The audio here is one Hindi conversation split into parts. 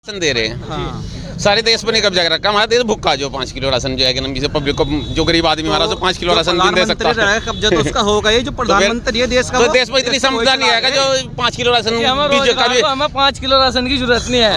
राशन दे रहे हैं। सारे देश पर नहीं कब्जा कर रखा। हमारा देश भूखा जो 5 किलो राशन जो है कि नंबी से पब्लिक को, जो गरीब आदमी हमारा जो 5 किलो राशन नहीं दे सकता। कब्जा तो उसका होगा ये जो प्रधानमंत्री है देश का। तो देश में इतनी समझदार नहीं आएगा जो 5 किलो राशन हमें 5 किलो राशन की जरूरत नहीं है।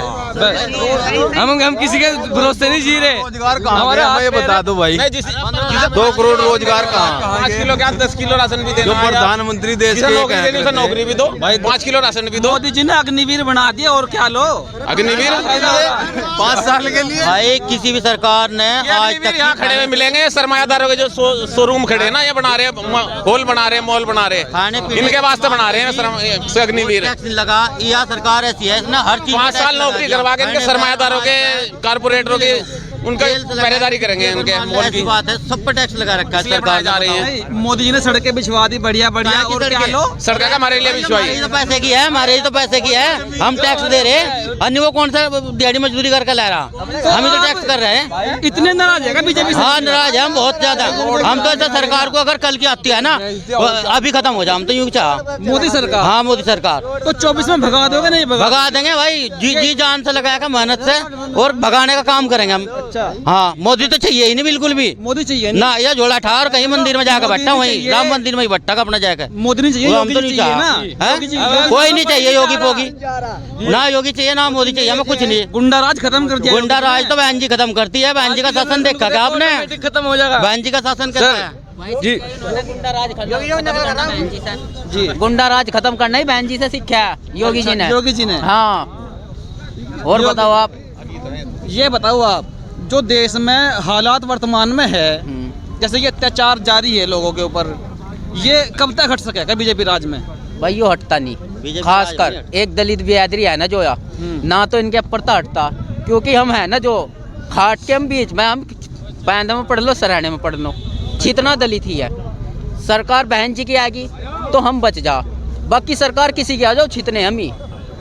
हम किसी के भरोसे नहीं जी रहे। रोजगार कहाँ ये बता दो भाई। 2 करोड़ रोजगार कहाँ? 5 किलो क्या 10 किलो राशन भी जो प्रधानमंत्री देश के नौकरी भी दो, 5 किलो राशन भी दो। मोदी जी ने अग्निवीर बना दिया और क्या लो अग्निवीर 5 साल के लिए। भाई किसी भी सरकार ने आज तक यहाँ खड़े हुए मिलेंगे सरमायादारों के जो शोरूम खड़े हैं ना, ये बना रहे हैं, हॉल बना रहे हैं, मॉल बना रहे हैं, इनके वास्ते बना रहे हैं अग्निवीर। टैक्स लगा। यह सरकार ऐसी है ना, हर चीज 5 साल नौकरी करवा के इनके सरमायादारों के, कारपोरेटरों के, उनका पहरेदारी करेंगे उनके मॉल की। बात है, सब पर टैक्स लगा रखा है सरकार जा रही है। मोदी जी ने सड़कें बिछवा दी बढ़िया बढ़िया और क्या लो। सड़क का हमारे लिए विश्वास तो पैसे की है, हमारे तो पैसे की है। हम टैक्स दे रहे हैं। अन्य वो कौन सा दिहाड़ी मजदूरी करके ला रहा, हम ही तो टैक्स कर रहे हैं। इतने नाराज है बीजेपी? हाँ नाराज है हम बहुत ज्यादा। हम तो ऐसा सरकार को अगर कल की आती है ना अभी खत्म हो जाए, हम तो यूँ चाह मोदी सरकार। हाँ मोदी सरकार तो 24 में भगा दोगे? नहीं भगा देंगे भाई, जी जान से लगाकर मेहनत से, और भगाने का काम करेंगे हम। अच्छा हाँ मोदी तो चाहिए ही नहीं बिल्कुल भी। मोदी चाहिए ना, यह झोला ठार कहीं मंदिर में जाकर बैठा, वहीं राम मंदिर में ही बैठा अपना जाकर। मोदी नहीं चाहिए, हम तो नहीं चाहिए, कोई नहीं चाहिए योगी पोगी, ना योगी चाहिए ना मोदी चाहिए, हमें कुछ नहीं। गुंडा राज खत्म कर दिया। गुंडा राज तो बहन जी खत्म करती है। बहन जी का शासन देखा क्या आपने? खत्म हो जाएगा बहन जी का शासन कैसा है जी। जी गुंडा राज खत्म करना ही बहन जी से सीखा है योगी जी ने। योगी जी ने। हाँ। और बताओ आप, ये बताओ आप, जो देश में हालात वर्तमान में है, जैसे ये अत्याचार जारी है लोगों के ऊपर, ये कब तक हट सकेगा बीजेपी राज में? भाई यो हटता नहीं। खासकर एक दलित बिरादरी है ना जो ना, तो इनके ऊपर तो हटता, क्योंकि हम है ना जो खाट के हम बीच में, हम पैंदा में पढ़ लो सराहने में पढ़ लो, जितना दलित ही है। सरकार बहन जी की आएगी तो हम बच जा, बाकी सरकार किसी की आ जाओ, छितने हम ही।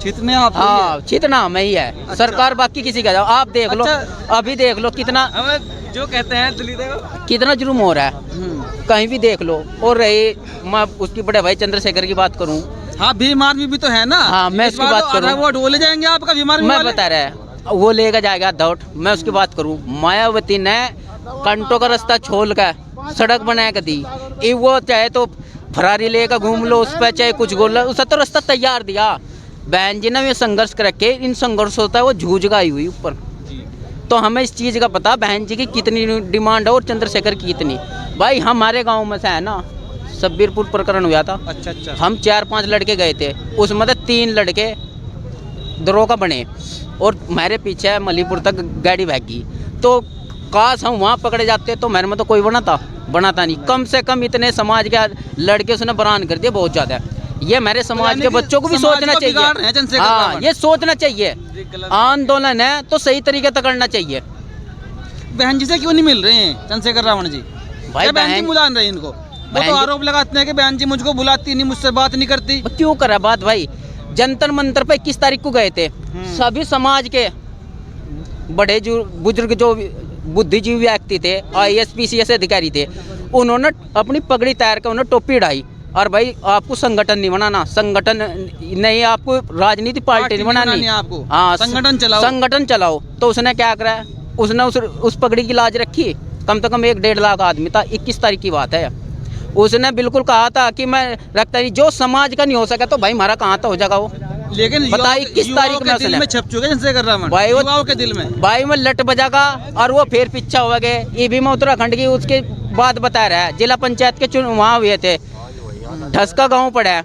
जितने आप हाँ छितना हमें ही है। अच्छा। सरकार बाकी किसी का जाओ, आप देख लो। अभी देख लो कितना जो कहते हैं दलित कितना जुर्म हो रहा है, कहीं भी देख लो। और रही मैं उसकी बड़े भाई चंद्रशेखर की बात करूं। हाँ भीम आर्मी भी तो है ना। हाँ मैं उसकी बात करूं। वोट वो ले जाएंगे आपका भीम आर्मी? मैं बता रहा, वो लेगा जाएगा दौड़। मैं उसकी बात करूं, मायावती ने कंटों का रास्ता छोड़ कर सड़क बनाया कर दी। वो चाहे तो फरारी लेकर घूम लो उस पर, चाहे कुछ गोल, उसका तो रास्ता तैयार दिया। बहन जी ने ये संघर्ष करके, इन संघर्ष होता है वो जूझ गई हुई ऊपर। तो हमें इस चीज़ का पता बहन जी की कितनी डिमांड है और चंद्रशेखर की कितनी। भाई हमारे गांव में से है ना, सब्बीरपुर प्रकरण हुआ था। अच्छा। हम 4-5 लड़के गए थे, उसमें से 3 लड़के दरोगा बने और मेरे पीछे मलीपुर तक गाड़ी भागी। तो काश हम वहाँ पकड़े जाते तो मेरे में तो कोई बनाता नहीं। कम से कम इतने समाज के लड़के उसने बरान कर दिया, बहुत ज़्यादा। ये मेरे समाज के बच्चों को भी सोचना चाहिए। हाँ ये सोचना चाहिए, आंदोलन है तो सही तरीके से करना चाहिए। बहन जी से क्यों नहीं मिल रहे हैं चंद्रशेखर रावण जी? भाई बहन जी बुला रहे हैं इनको। वो तो आरोप लगाते हैं कि बहन जी मुझको बुलाती नहीं, मुझसे बात नहीं करती। क्यों करा बात भाई? जंतर मंतर पे 21 तारीख को गए थे, सभी समाज के बड़े जो बुजुर्ग, जो बुद्धिजीवी व्यक्ति थे, IAS PCS अधिकारी थे, उन्होंने अपनी पगड़ी तैयार कर उन्होंने टोपी उड़ाई। और भाई आपको संगठन नहीं बनाना, संगठन नहीं, आपको राजनीति पार्टी नहीं बनानी, आपको हाँ संगठन चलाओ। तो उसने क्या करा, उसने उस पगड़ी की लाज रखी। कम से कम 1-1.5 लाख आदमी था, 21 तारीख की बात है। उसने बिल्कुल कहा था कि मैं रखता नहीं, जो समाज का नहीं हो सका तो भाई हमारा कहाँ तो हो जाएगा वो। लेकिन बता 21 तारीख में दिल में छप चुके चंद्रशेखर रावण भाई, युवाओं के दिल में। भाई मैं लट बजागा और वो फिर पीछा हो गए। EB में उत्तराखंड की उसके बाद बता रहा है, जिला पंचायत के चुनाव वहाँ हुए थे, ढसका गांव पड़ा है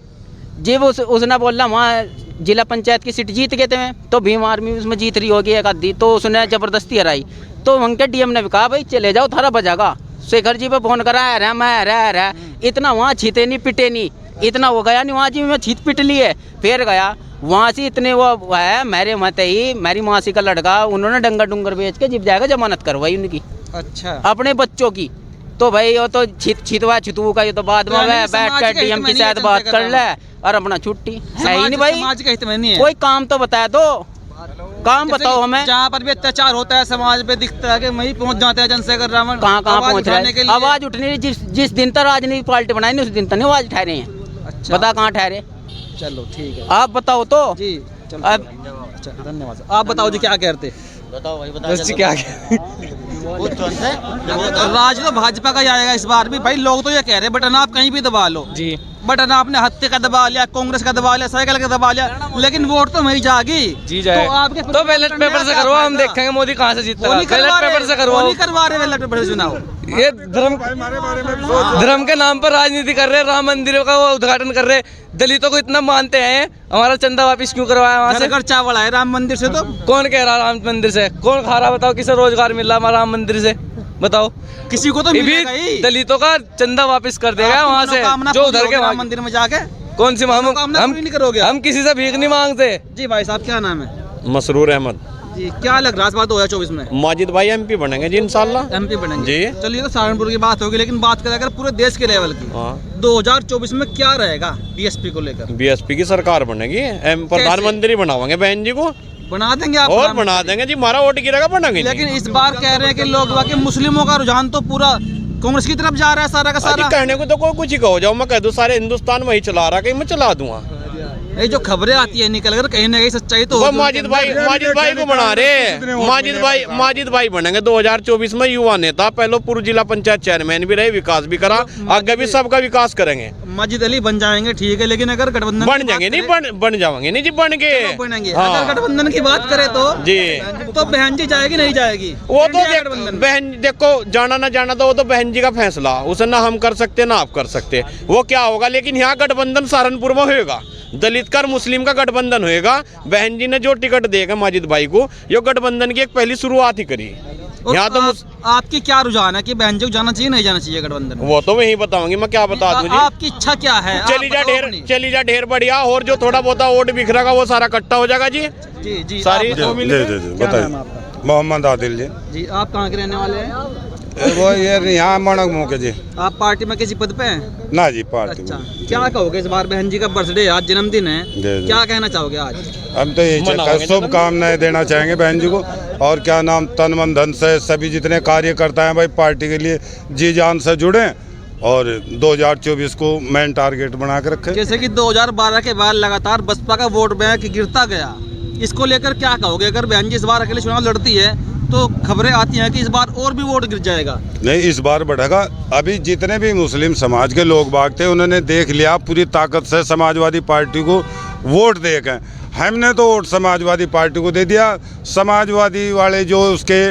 जी। उसने बोला वहाँ जिला पंचायत की सीट जीत गए थे, तो भीम आर्मी उसमें जीत रही होगी एक आधी, तो उसने जबरदस्ती हराई। तो वहाँ के DM ने भी कहा भाई चले जाओ, थारा बजागा। शेखर जी पे फोन करा, रहा इतना वहाँ छीते नहीं पिटे नहीं, इतना वो गया नहीं वहाँ जी में छीत पिट लिए। फिर गया वहाँ से, इतने वो है मेरे मत ही, मेरी मासी का लड़का, उन्होंने डंगर बेच के जिप जाएगा जमानत करवाई उनकी। अच्छा। अपने बच्चों की। तो भाई वो तो छितू का ये तो बाद में बैठ कर DM की साथ बात कर ले और अपना छुट्टी है ही नहीं भाई। समाज का हित में नहीं है। कोई काम तो बताया दो, काम बताओ हमें। जहाँ पर भी अत्याचार होता है समाज पे दिखता है कि वहीं पहुँच जाते हैं चंद्रशेखर रावण। कहाँ पहुँच रहे हैं? आवाज उठनी, जिस दिन तक राजनीतिक पार्टी बनाई नहीं उस दिन तक नहीं आवाज ठहरे हैं। अच्छा। बता कहाँ ठहरे? चलो ठीक है, आप बताओ तो जी। अब अच्छा धन्यवाद। आप बताओ जी क्या कहते? बताओ भाई बस जी क्या राज तो भाजपा का ही आएगा इस बार भी भाई। लोग तो ये कह रहे हैं बटन आप कहीं भी दबा लो जी, बटन आपने हत्या का दबा लिया, कांग्रेस का दबा लिया, साइकिल का दबा लिया, लेकिन वोट तो वही जाएगी जी जाए। तो आपके तो बैलेट पेपर से करवाओ, हम देखेंगे मोदी कहाँ से जीतता है। बैलेट पेपर से करवाओ। नहीं करवा रहे बैलेट पेपर से चुनाव। ये धर्म के नाम पर राजनीति कर रहे हैं, राम मंदिर का वो उद्घाटन कर रहे हैं, दलितों को इतना मानते हैं, हमारा चंदा वापिस क्यों करवाया वहाँ से? घर चावल आए राम मंदिर से तो कौन कह रहा राम मंदिर से? कौन खा रहा? बताओ किसे रोजगार मिल रहा हमारा राम मंदिर से? बताओ किसी को तो ये भी मिलेगा ही। दलितों का चंदा वापस कर देगा वहाँ से, जो उधर के राम मंदिर में जाके कौन सी हम नहीं करोगे? हम किसी से भीख नहीं मांगते जी भाई साहब क्या नाम है? मसरूर अहमद। जी क्या लग रहा है इस बार 2024 में? माजिद भाई एमपी बनेंगे जी इंशाल्लाह। एमपी बनेंगे जी। चलिए तो सहारनपुर की बात होगी, लेकिन बात करें अगर पूरे देश के लेवल की, हाँ 2024 में क्या रहेगा बीएसपी को लेकर? बीएसपी की सरकार बनेगी, प्रधानमंत्री बनावांगे बहन जी को बना देंगे आप? और बना देंगे जी, हमारा वोट गिरेगा बनाएंगे। लेकिन इस बार कह रहे हैं कि लोग बाकी मुस्लिमों का रुझान तो पूरा कांग्रेस की तरफ जा रहा है सारा का सारा। कहने को तो कोई कुछ ही कहो, जाओ मैं कह दूं सारे हिंदुस्तान वही चला रहा, कहीं मैं चला दूंगा। ये जो खबरें आती है निकल कर कहीं ना कहीं सच्चाई तो होगी। माजिद भाई को बना रहे, माजिद भाई बनेंगे 2024 में युवा नेता, पहले पूर्व जिला पंचायत चेयरमैन भी रहे, विकास भी करा, आगे भी सबका विकास करेंगे। माजिद अली बन जाएंगे ठीक है, लेकिन अगर गठबंधन बन जाएंगे नहीं, बन जाएंगे नहीं जी, बन के बनेंगे। हाँ। अगर गठबंधन की बात करें तो जी, तो बहन जी जाएगी नहीं जाएगी? वो तो बहन देखो जाना ना जाना तो वो तो बहन जी का फैसला, उसे ना हम कर सकते ना आप कर सकते, वो क्या होगा। लेकिन यहाँ गठबंधन सहारनपुर में होगा, दलित का और मुस्लिम का गठबंधन होएगा। बहन जी ने जो टिकट देगा माजिद भाई को, ये गठबंधन की एक पहली शुरुआत ही करी। यहाँ तो आपकी क्या रुझान है कि बहन जी को जाना चाहिए नहीं जाना चाहिए गठबंधन? वो तो वही बताऊंगी, मैं क्या बता दूं जी। आपकी इच्छा क्या है? चली जा ढेर बढ़िया, और जो थोड़ा बहुत वोट बिखरेगा वो सारा इकट्ठा हो जाएगा जी। जी जी सारी बताइए। मोहम्मद आदिल जी। जी आप कहाँ के रहने वाले हैं? वो ये यहाँ मणक मुँह के जी। आप पार्टी में किसी पद पे हैं? ना जी पार्टी अच्छा में। क्या कहोगे इस बार बहन जी का बर्थडे आज, जन्मदिन है, जी। क्या कहना चाहोगे आज? हम तो यही शुभकामनाएं देना चाहेंगे बहन जी को, और क्या नाम तन मन धन से सभी जितने कार्यकर्ता हैं भाई पार्टी के लिए जी जान से जुड़े, और 2024 को मेन टारगेट बना के रखे। जैसे कि 2012 के बाद लगातार बसपा का वोट बैंक गिरता गया, इसको लेकर क्या कहोगे? अगर बहन जी इस बार अकेले चुनाव लड़ती है तो खबरें आती हैं कि इस बार और भी वोट गिर जाएगा। नहीं, इस बार बढ़ेगा। अभी जितने भी मुस्लिम समाज के लोग बाग थे उन्होंने देख लिया पूरी ताकत से समाजवादी पार्टी को वोट दे के, हमने तो वोट समाजवादी पार्टी को दे दिया। समाजवादी वाले जो उसके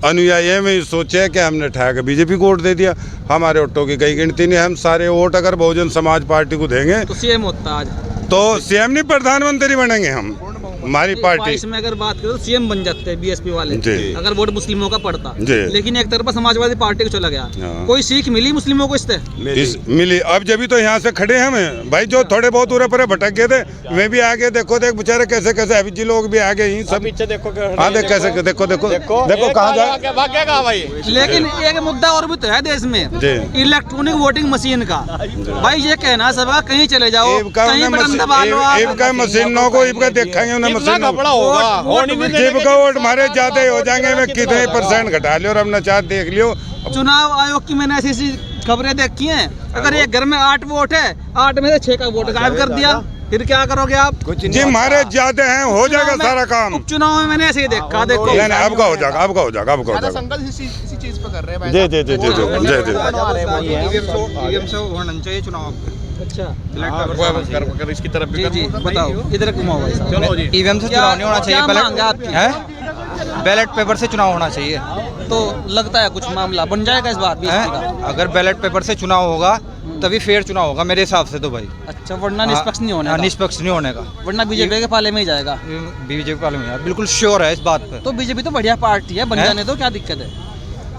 अनुयायी में सोचे कि हमने ठहर के बीजेपी को वोट दे दिया, हमारे वोटों की कहीं गिनती नहीं। हम सारे वोट अगर बहुजन समाज पार्टी को देंगे तो सीएम होता आज, तो सीएम नहीं प्रधानमंत्री बनेंगे हम, हमारी पार्टी। इसमें अगर बात करें तो सीएम बन जाते हैं बीएसपी वाले अगर वोट मुस्लिमों का पड़ता। लेकिन एक तरफा समाजवादी पार्टी को चला गया, कोई सीख मिली मुस्लिमों को इससे? मिली। अब जब भी तो यहाँ से खड़े हैं हम भाई, जो थोड़े बहुत उरे परे भटक गए थे वे भी आगे देखो, देख बेचारे कैसे कैसे अभी जी लोग भी आगे ही सब पीछे देखो। हाँ देख कैसे देखो कहाँ जाए भागेगा भाई। लेकिन एक मुद्दा और भी तो है देश में, इलेक्ट्रॉनिक वोटिंग मशीन का। भाई ये कहना सब कहीं चले जाओ, कहीं बटन दबा लो आप, मशीनों को देखेंगे उन्हें मशीन वोट हमारे ज्यादा हो जाएंगे, मैं कितने % घटा लियो और हमने चार देख लियो। चुनाव आयोग की मैंने ऐसी खबरें देखी हैं, अगर एक घर में 8 वोट है, 8 में से 6 का वोट गायब कर दिया, फिर क्या करोगे आप? जी हमारे ज्यादा हैं, हो जाएगा सारा काम। चुनाव में मैंने ऐसे ही देखा। देखो अब का हो जाएगा, अब का हो जाएगा, अब का हो जाएगा। इसी चीज पे कर रहे हैं। जी जी जी जी जी चाहिए चुनाव। अच्छा इसकी तरफ जी जी बताओ, इधर घुमाओ भाई साहब। चलो जी, ईवीएम से चुनाव नहीं होना चाहिए, बैलेट पेपर से चुनाव होना चाहिए। तो लगता है कुछ मामला बन जाएगा इस बार बीजेपी का? अगर बैलेट पेपर से चुनाव होगा तभी फेयर चुनाव होगा मेरे हिसाब से तो भाई। अच्छा, वरना निष्पक्ष नहीं होने का? निष्पक्ष नहीं होने का, वरना बीजेपी के पाले में ही जाएगा। बीजेपी पाले में बिल्कुल श्योर है इस बात पे। तो बीजेपी तो बढ़िया पार्टी है, बन जाने दो, क्या दिक्कत है?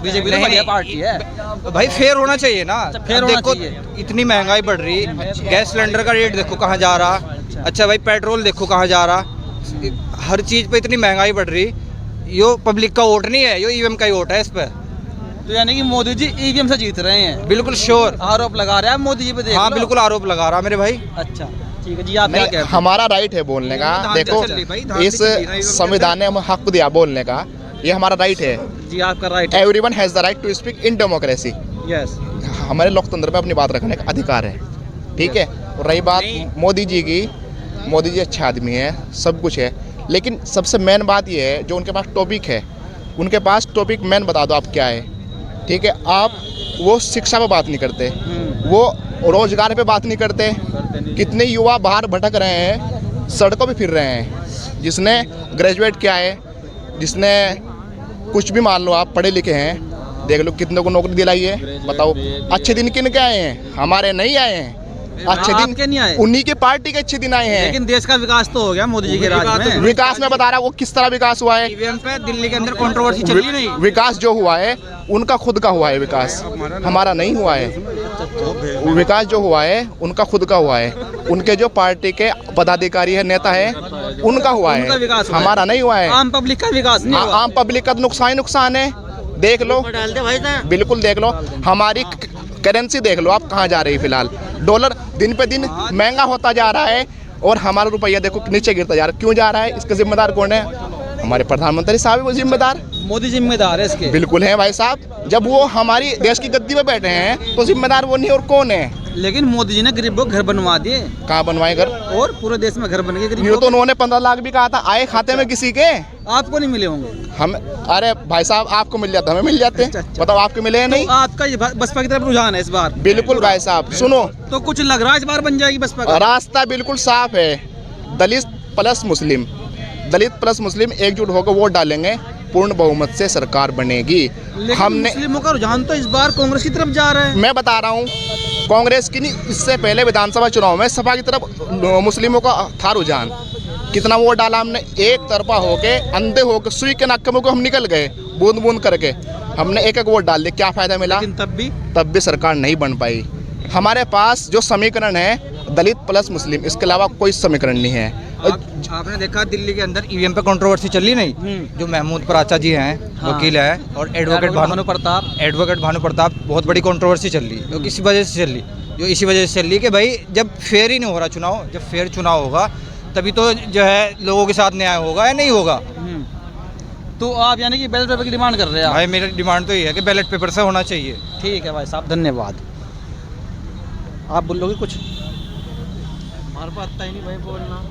बीजेपी तो बढ़िया पार्टी है भाई, फेयर होना चाहिए ना। फेयर होना देखो चाहिए। इतनी महंगाई बढ़ रही, गैस सिलेंडर का रेट देखो कहाँ जा रहा। अच्छा भाई, पेट्रोल देखो कहाँ जा रहा, हर चीज पे इतनी महंगाई बढ़ रही। यो पब्लिक का वोट नहीं है, यो ईवीएम का ही वोट है इस पे। तो यानी कि मोदी जी ईवीएम से जीत रहे हैं? बिल्कुल श्योर। आरोप लगा रहे हैं मोदी जी पे, देख हाँ लो। बिल्कुल आरोप लगा रहा मेरे भाई। अच्छा ठीक है जी, आप क्या कहते हैं? हमारा राइट है बोलने का। देखो इस संविधान ने हमें हक दिया बोलने का, ये हमारा राइट है जी, आपका राइट है। Everyone has the right to speak in democracy. Yes, हमारे लोकतंत्र में अपनी बात रखने का अधिकार है, ठीक है। और रही बात मोदी जी की, मोदी जी अच्छे आदमी है, सब कुछ है, लेकिन सबसे मेन बात ये है जो उनके पास टॉपिक है, उनके पास टॉपिक मेन बता दो आप क्या है, ठीक है। आप वो शिक्षा पे बात नहीं करते, वो रोजगार पे बात नहीं करते। कितने युवा बाहर भटक रहे हैं, सड़कों पे फिर रहे हैं, जिसने ग्रेजुएट किया है, जिसने कुछ भी मान लो आप पढ़े लिखे हैं, देख लो कितने को नौकरी दिलाई है। बताओ अच्छे दिन किन के आए हैं? हमारे नहीं आए हैं अच्छे दिन, नहीं आए, उन्हीं के पार्टी के अच्छे दिन आए हैं। लेकिन देश का विकास तो हो गया मोदी जी के राज में। विकास में बता रहा हूँ वो किस तरह विकास हुआ है। ईवीएम पे दिल्ली के अंदर कंट्रोवर्सी चली नहीं। विकास जो हुआ है उनका खुद का हुआ है, विकास हमारा नहीं हुआ है। विकास जो हुआ है उनका खुद का हुआ है, उनके जो पार्टी के पदाधिकारी है, नेता है, उनका हुआ उनका है, विकास हुआ है। हमारा नहीं हुआ है। आम पब्लिक का विकास नहीं हुआ। आम पब्लिक का नुकसान है। देख लो, बिल्कुल देख लो, हमारी करेंसी देख लो आप कहाँ जा रही है। फिलहाल डॉलर दिन पे दिन महंगा होता जा रहा है और हमारा रुपया देखो नीचे गिरता जा रहा है। क्यों जा रहा है? इसका जिम्मेदार कौन है? हमारे प्रधानमंत्री साहब है वो जिम्मेदार। मोदी जिम्मेदार है इसके। बिल्कुल है भाई साहब, जब वो हमारी देश की गद्दी पे बैठे हैं तो जिम्मेदार वो नहीं और कौन है? लेकिन मोदी जी ने गरीबों को घर बनवा दिए। कहाँ बनवाए घर? और पूरे देश में घर बन गए ये गरीबों तो उन्होंने 15 लाख भी कहा था आए खाते में किसी के। आपको नहीं मिले होंगे। हम अरे भाई साहब आपको मिल जाते, हमें मिल जाते। अच्छा। बताओ आपके मिले हैं नहीं? तो आपका ये बसपा की तरफ रुझान है इस बार? बिल्कुल भाई साहब, सुनो तो कुछ लग रहा है इस बार बन जाएगी बसपा का? रास्ता बिल्कुल साफ है। दलित प्लस मुस्लिम, दलित प्लस मुस्लिम एकजुट होकर वोट डालेंगे, पूर्ण बहुमत से सरकार बनेगी। लेकिन हमने मुस्लिमों का रुझान तो इस बार कांग्रेस की तरफ जा रहा है। मैं बता रहा हूँ कांग्रेस की नहीं, इससे पहले विधानसभा चुनाव में सपा की तरफ मुस्लिमों का था रुझान। कितना वोट डाला हमने, एक तरफा होके अंधे होके सुई के नक्के मुँह को हम निकल गए, बूंद बूंद करके हमने एक एक वोट डाल दिया। क्या फायदा मिला? लेकिन तब भी सरकार नहीं बन पाई। हमारे पास जो समीकरण है दलित प्लस मुस्लिम, इसके अलावा कोई समीकरण नहीं है। आपने देखा दिल्ली के अंदर ईवीएम पे कंट्रोवर्सी चली नहीं, जो महमूद पराचा जी हैं, हाँ। वकील है, और एडवोकेट भानु प्रताप, बहुत बड़ी कंट्रोवर्सी चल रही, जो किसी वजह से चल रही, जो इसी वजह से चल रही कि भाई जब फेयर ही नहीं हो रहा चुनाव, जब फेयर चुनाव होगा तभी तो जो है लोगों के साथ न्याय होगा या नहीं होगा। तो आप यानी कि बैलेट पेपर की डिमांड कर रहे हैं? भाई मेरी डिमांड तो ये है कि बैलेट पेपर से होना चाहिए। ठीक है भाई साहब, धन्यवाद। आप बोलोगे कुछ? हमारे पास आता ही नहीं भाई बोलना।